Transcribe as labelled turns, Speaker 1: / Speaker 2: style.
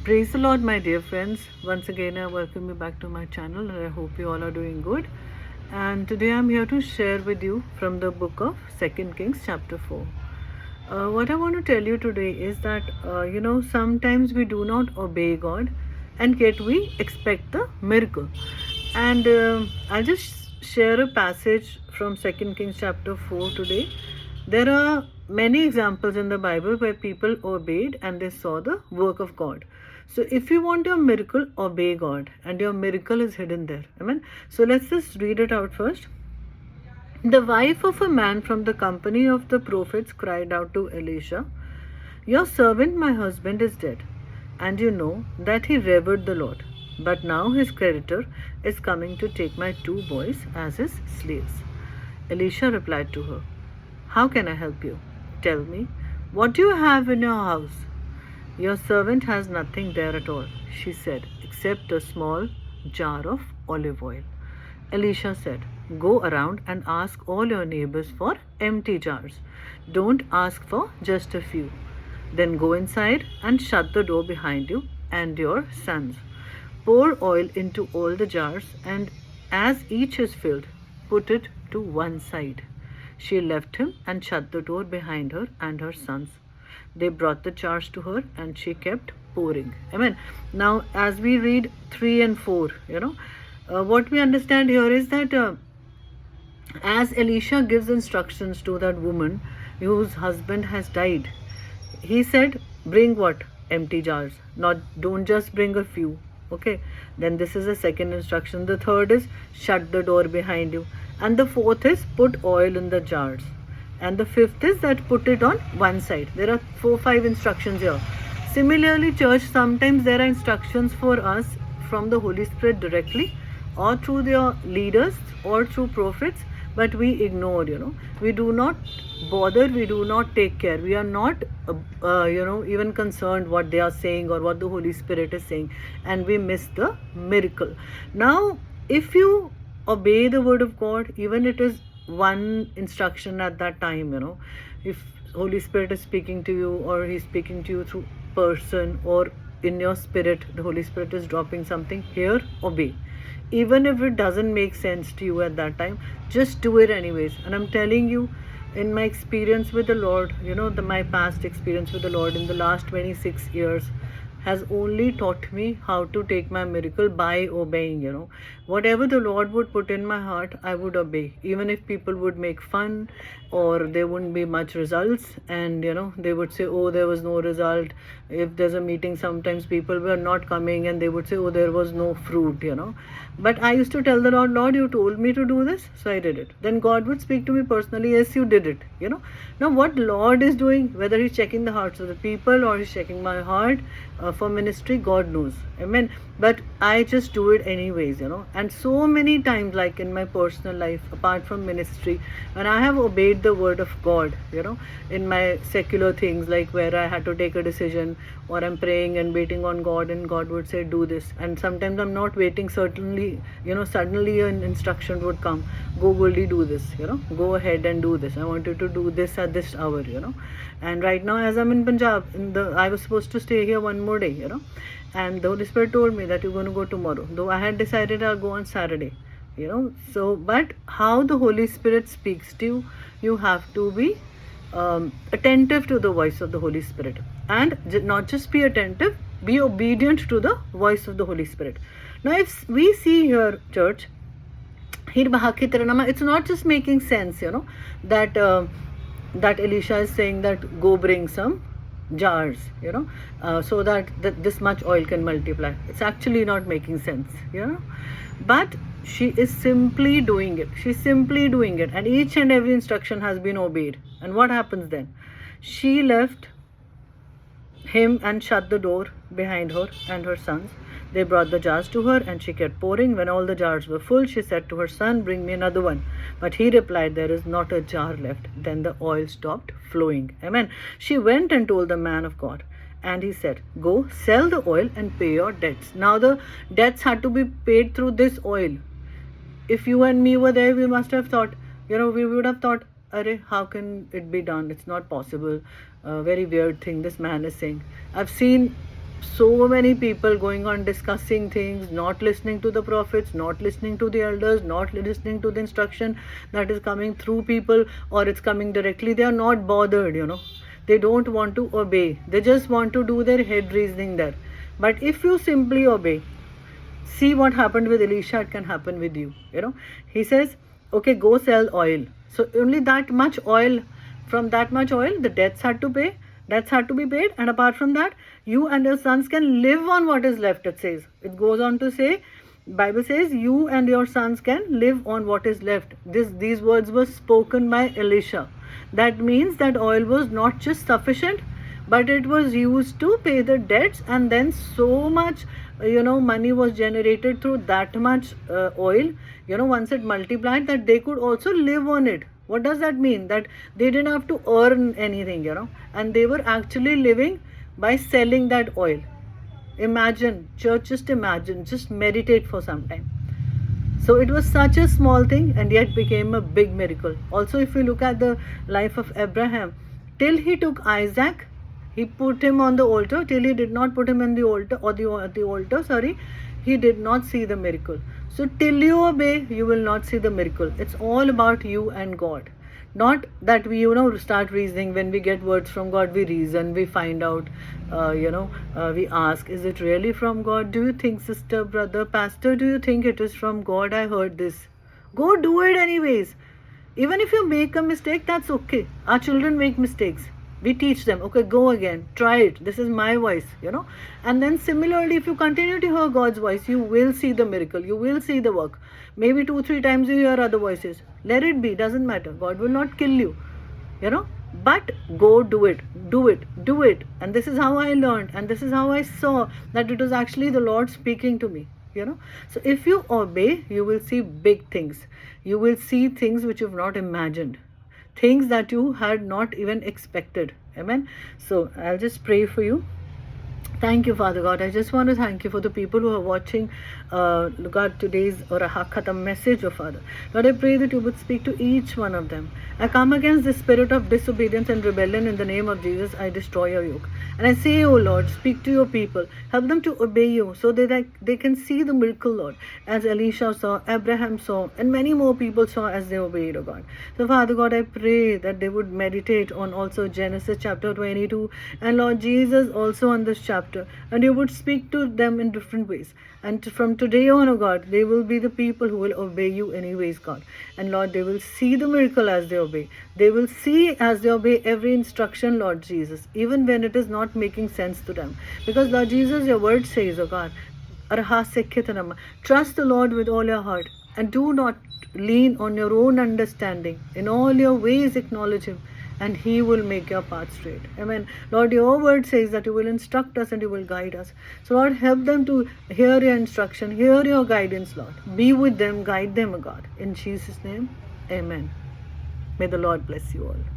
Speaker 1: Praise the Lord, my dear friends. Once again, I welcome you back to my channel, and I hope you all are doing good. And today I'm here to share with you from the book of Second Kings, chapter 4. What I want to tell you today is that, sometimes we do not obey God, and yet we expect the miracle. And I'll just share a passage from Second Kings, chapter 4 today. There are many examples in the Bible where people obeyed and they saw the work of God. So if you want your miracle, obey God, and your miracle is hidden there. Amen. So let's just read it out first. The wife of a man from the company of the prophets cried out to Elisha, "Your servant, my husband, is dead, and you know that he revered the Lord. But now his creditor is coming to take my 2 boys as his slaves." Elisha replied to her, "How can I help you? Tell me, what do you have in your house?" "Your servant has nothing there at all," she said, "except a small jar of olive oil." Elisha said, "Go around and ask all your neighbors for empty jars. Don't ask for just a few. Then go inside and shut the door behind you and your sons. Pour oil into all the jars, and as each is filled, put it to one side." She left him and shut the door behind her and her sons. They brought the jars to her, and she kept pouring. Amen. Now, as we read 3 and 4, what we understand here is that as Elisha gives instructions to that woman whose husband has died, he said, "Bring what? Empty jars. Not, don't just bring a few. Okay. Then this is the second instruction. The third is shut the door behind you. And the fourth is put oil in the jars. And the fifth is that put it on one side." There are 4-5 instructions here. Similarly, church, sometimes there are instructions for us from the Holy Spirit directly, or through their leaders, or through prophets, but we ignore. We do not bother, we do not take care, we are not even concerned what they are saying or what the Holy Spirit is saying, and we miss the miracle. Now, if you obey the word of God, even it is one instruction at that time, if Holy Spirit is speaking to you, or he's speaking to you through person, or in your spirit the Holy Spirit is dropping something here, obey. Even if it doesn't make sense to you at that time, just do it anyways. And I'm telling you, in my experience with the Lord, my past experience with the Lord in the last 26 years has only taught me how to take my miracle by obeying. Whatever the Lord would put in my heart, I would obey, even if people would make fun, or there wouldn't be much results, and they would say, "Oh, there was no result." If there's a meeting, sometimes people were not coming, and they would say, "Oh, there was no fruit." But I used to tell the Lord, "Lord, you told me to do this, so I did it." Then God would speak to me personally, "Yes, you did it." Now what Lord is doing, whether he's checking the hearts of the people or he's checking my heart for ministry, God knows. Amen. But I just do it anyways. And so many times, like in my personal life, apart from ministry, when I have obeyed the word of God, in my secular things, like where I had to take a decision, or I'm praying and waiting on God, and God would say, "Do this." And sometimes I'm not waiting, certainly, suddenly an instruction would come, "Go boldly, do this, go ahead and do this. I want you to do this at this hour." And right now, as I'm in Punjab, I was supposed to stay here one more day, and the Holy Spirit told me that you're going to go tomorrow, though I had decided I'll go on Saturday. So, but how the Holy Spirit speaks to you, you have to be attentive to the voice of the Holy Spirit, and not just be attentive, be obedient to the voice of the Holy Spirit. Now, if we see here, church, it's not just making sense, that Elisha is saying that go bring some jars, so that this much oil can multiply. It's actually not making sense, but she is simply doing it. She's simply doing it, and each and every instruction has been obeyed. And what happens then? She left him and shut the door behind her and her sons. They brought the jars to her, and she kept pouring. When all the jars were full, she said to her son, "Bring me another one." But he replied, "There is not a jar left." Then the oil stopped flowing. Amen. She went and told the man of God, and he said, "Go, sell the oil and pay your debts." Now the debts had to be paid through this oil. If you and me were there, we must have thought, we would have thought, "Arey, how can it be done? It's not possible. Very weird thing this man is saying." I've seen so many people going on discussing things, not listening to the prophets, not listening to the elders, not listening to the instruction that is coming through people or it's coming directly. They are not bothered, They don't want to obey. They just want to do their head reasoning there. But if you simply obey, see what happened with Elisha, it can happen with you. He says, okay, go sell oil. So only that much oil, from that much oil, the debts had to pay. Debts had to be paid, and apart from that, you and your sons can live on what is left. It says. It goes on to say, Bible says, you and your sons can live on what is left. These words were spoken by Elisha. That means that oil was not just sufficient, but it was used to pay the debts, and then so much money was generated through that much oil, once it multiplied, that they could also live on it. What does that mean? That they didn't have to earn anything, and they were actually living by selling that oil. Imagine, church, just meditate for some time. So it was such a small thing and yet became a big miracle. Also, if you look at the life of Abraham, till he took Isaac, he put him on the altar. Till he did not put him on the altar, he did not see the miracle. So till you obey, you will not see the miracle. It's all about you and God. Not that we, start reasoning. When we get words from God, we reason, we find out, we ask, is it really from God? Do you think, sister, brother, pastor, do you think it is from God? I heard this. Go do it anyways. Even if you make a mistake, that's okay. Our children make mistakes. We teach them, okay, go again, try it. This is my voice, And then similarly, if you continue to hear God's voice, you will see the miracle. You will see the work. Maybe 2-3 times you hear other voices. Let it be, doesn't matter. God will not kill you, But go do it. Do it. Do it. And this is how I learned. And this is how I saw that it was actually the Lord speaking to me. So if you obey, you will see big things. You will see things which you've not imagined. Things that you had not even expected. Amen. So I'll just pray for you. Thank you, Father God. I just want to thank you for the people who are watching, God, today's Raha Khatam message, oh Father. Lord, I pray that you would speak to each one of them. I come against the spirit of disobedience and rebellion in the name of Jesus. I destroy your yoke. And I say, oh Lord, speak to your people. Help them to obey you so that they can see the miracle, Lord, as Elisha saw, Abraham saw, and many more people saw as they obeyed, oh God. So, Father God, I pray that they would meditate on also Genesis chapter 22, and Lord Jesus also on this chapter, and you would speak to them in different ways. And from today on, oh God, they will be the people who will obey you anyways, God. And Lord, they will see the miracle as they obey. They will see as they obey every instruction, Lord Jesus, even when it is not making sense to them. Because, Lord Jesus, your word says, oh God, trust the Lord with all your heart and do not lean on your own understanding. In all your ways acknowledge him, and he will make your path straight. Amen. Lord, your word says that you will instruct us and you will guide us. So Lord, help them to hear your instruction, hear your guidance, Lord. Be with them, guide them, O God. In Jesus' name, amen. May the Lord bless you all.